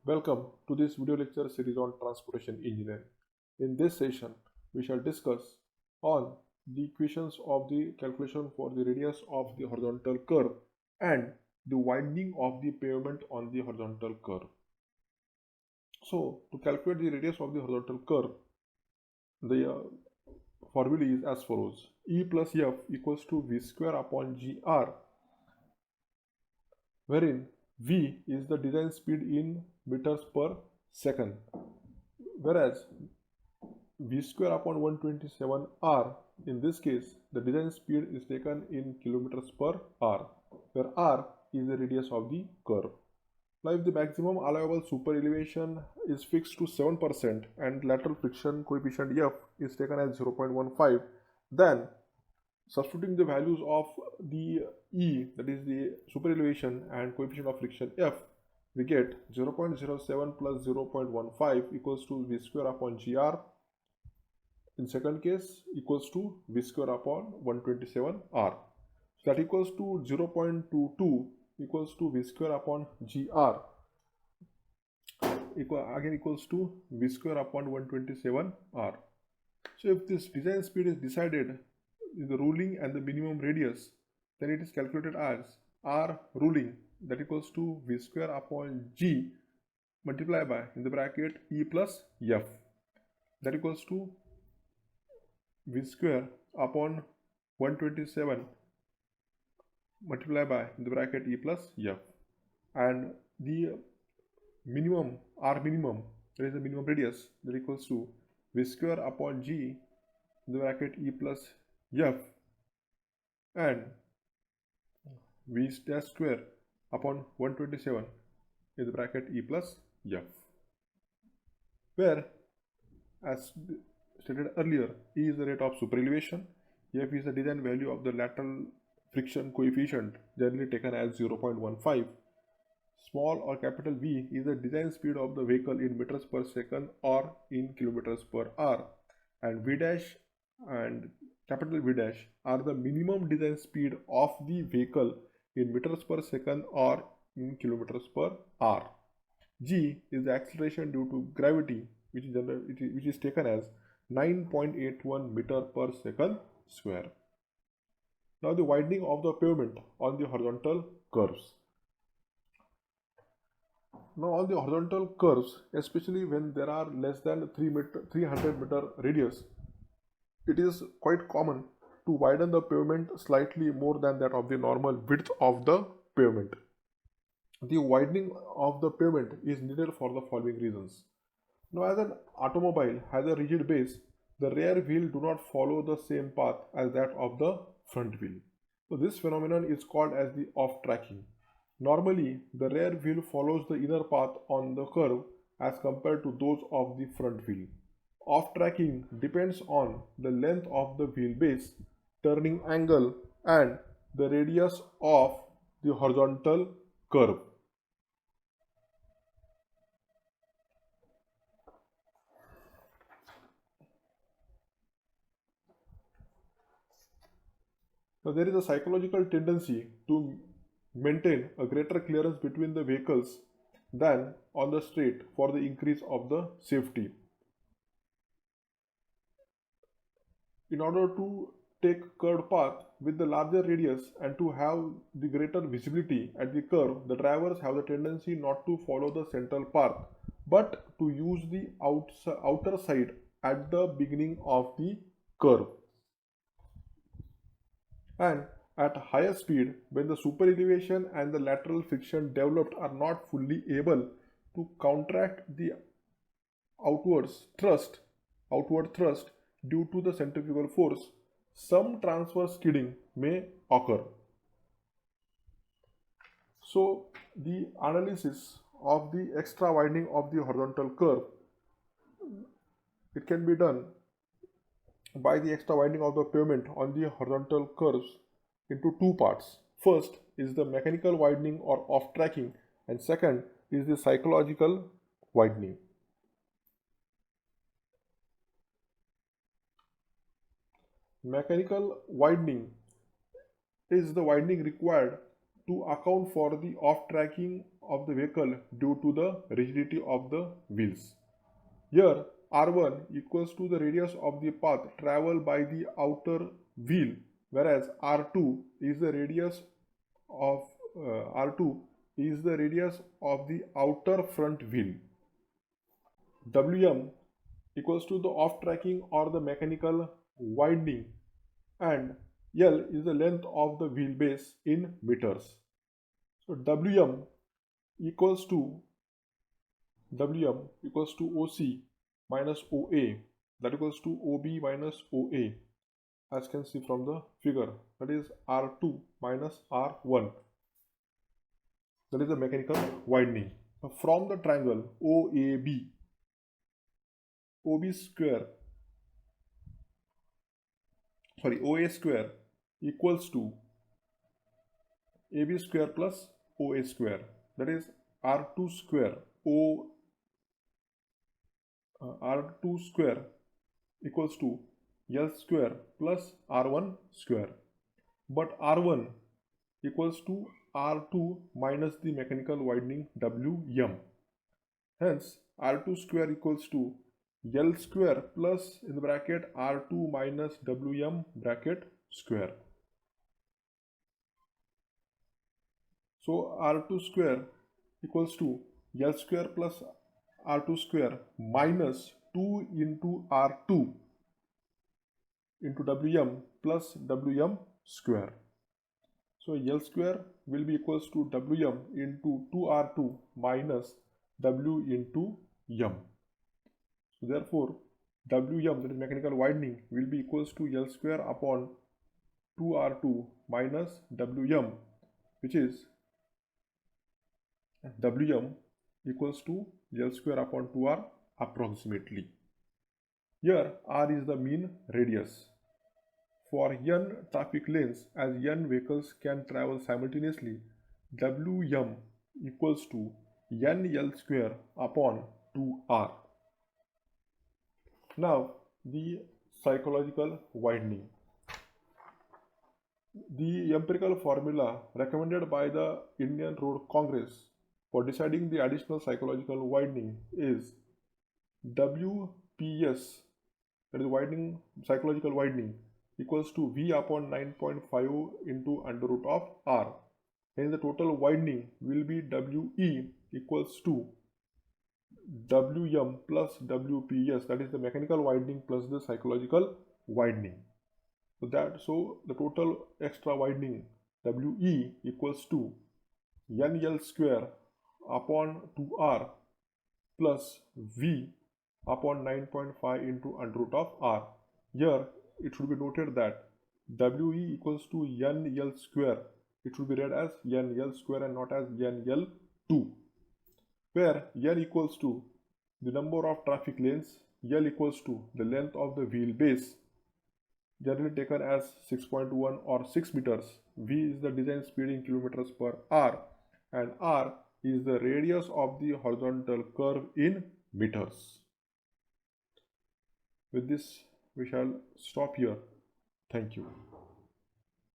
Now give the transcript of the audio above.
Welcome to this video lecture series on transportation engineering. In this session, we shall discuss on the equations of the calculation for the radius of the horizontal curve and the widening of the pavement on the horizontal curve. So, to calculate the radius of the horizontal curve, the formula is as follows: E plus F equals to V square upon GR, wherein V is the design speed in meters per second, whereas V square upon 127 R, in this case the design speed is taken in kilometers per hour, where R is the radius of the curve. Now if the maximum allowable super elevation is fixed to 7% and lateral friction coefficient F is taken as 0.15, then substituting the values of the E, that is the super elevation, and coefficient of friction F, we get 0.07 plus 0.15 equals to V square upon GR. In second case equals to V square upon 127 R. So that equals to 0.22 equals to V square upon GR, again equals to V square upon 127 R. So if this design speed is decided in the ruling and the minimum radius, then it is calculated as R ruling, that equals to V square upon G multiplied by, in the bracket, E plus F, that equals to V square upon 127 multiplied by, in the bracket, E plus F, and the minimum R minimum, that is the minimum radius, that equals to V square upon G, in the bracket, E plus F, and V dash square upon 127 in the bracket E plus F, where, as stated earlier, E is the rate of super elevation, F is the design value of the lateral friction coefficient, generally taken as 0.15. Small or capital V is the design speed of the vehicle in meters per second or in kilometers per hour, and V dash and capital V dash are the minimum design speed of the vehicle in meters per second or in kilometers per hour. G is the acceleration due to gravity, which is taken as 9.81 meter per second square. Now the widening of the pavement on the horizontal curves. Now on the horizontal curves, especially when there are less than 300 meter radius, it is quite common to widen the pavement slightly more than that of the normal width of the pavement. The widening of the pavement is needed for the following reasons. Now, as an automobile has a rigid base, the rear wheel do not follow the same path as that of the front wheel. So this phenomenon is called as the off-tracking. Normally, the rear wheel follows the inner path on the curve as compared to those of the front wheel. Off-tracking depends on the length of the wheelbase, turning angle, and the radius of the horizontal curve. Now, there is a psychological tendency to maintain a greater clearance between the vehicles than on the straight for the increase of the safety. In order to take curved path with the larger radius and to have the greater visibility at the curve, the drivers have the tendency not to follow the central path but to use the outer side at the beginning of the curve. And at higher speed, when the super elevation and the lateral friction developed are not fully able to counteract the outward thrust due to the centrifugal force, some transverse skidding may occur. So the analysis of the extra widening of the horizontal curve, it can be done by the extra widening of the pavement on the horizontal curves into two parts. First is the mechanical widening or off-tracking, and second is the psychological widening. Mechanical widening is the widening required to account for the off-tracking of the vehicle due to the rigidity of the wheels. Here R1 equals to the radius of the path traveled by the outer wheel, whereas R2 is the radius of the outer front wheel. Wm equals to the off-tracking or the mechanical winding, and L is the length of the wheelbase in meters. So Wm equals to OC minus OA, that equals to OB minus OA, as can see from the figure, that is R2 minus R1, that is the mechanical winding. So from the triangle OAB, OA square equals to AB square plus OA square, that is R2 square equals to L square plus R1 square, but R1 equals to R2 minus the mechanical winding Wm. Hence R2 square equals to L square plus in the bracket R2 minus Wm bracket square. So R2 square equals to L square plus R2 square minus 2 into R2 into Wm plus Wm square. So L square will be equals to Wm into 2R2 minus W into M. So therefore Wm, that is mechanical winding, will be equals to L square upon 2R2 minus Wm, which is Wm equals to L square upon 2R approximately. Here R is the mean radius. For n traffic lanes, as n vehicles can travel simultaneously, Wm equals to N L square upon 2R. Now the psychological winding. The empirical formula recommended by the Indian Road Congress for deciding the additional psychological winding is WPS, that is psychological winding, equals to V upon 9.5 into under root of R. Hence the total winding will be WE equals to Wm plus WPS, that is the mechanical winding plus the psychological winding. So the total extra winding WE equals to NL square upon 2R plus V upon 9.5 into under root of R. Here it should be noted that WE equals to NL square. It should be read as NL square and not as NL2, where N equals to the number of traffic lanes, L equals to the length of the wheelbase, generally taken as 6.1 or 6 meters. V is the design speed in kilometers per hour, and R is the radius of the horizontal curve in meters. With this, we shall stop here. Thank you.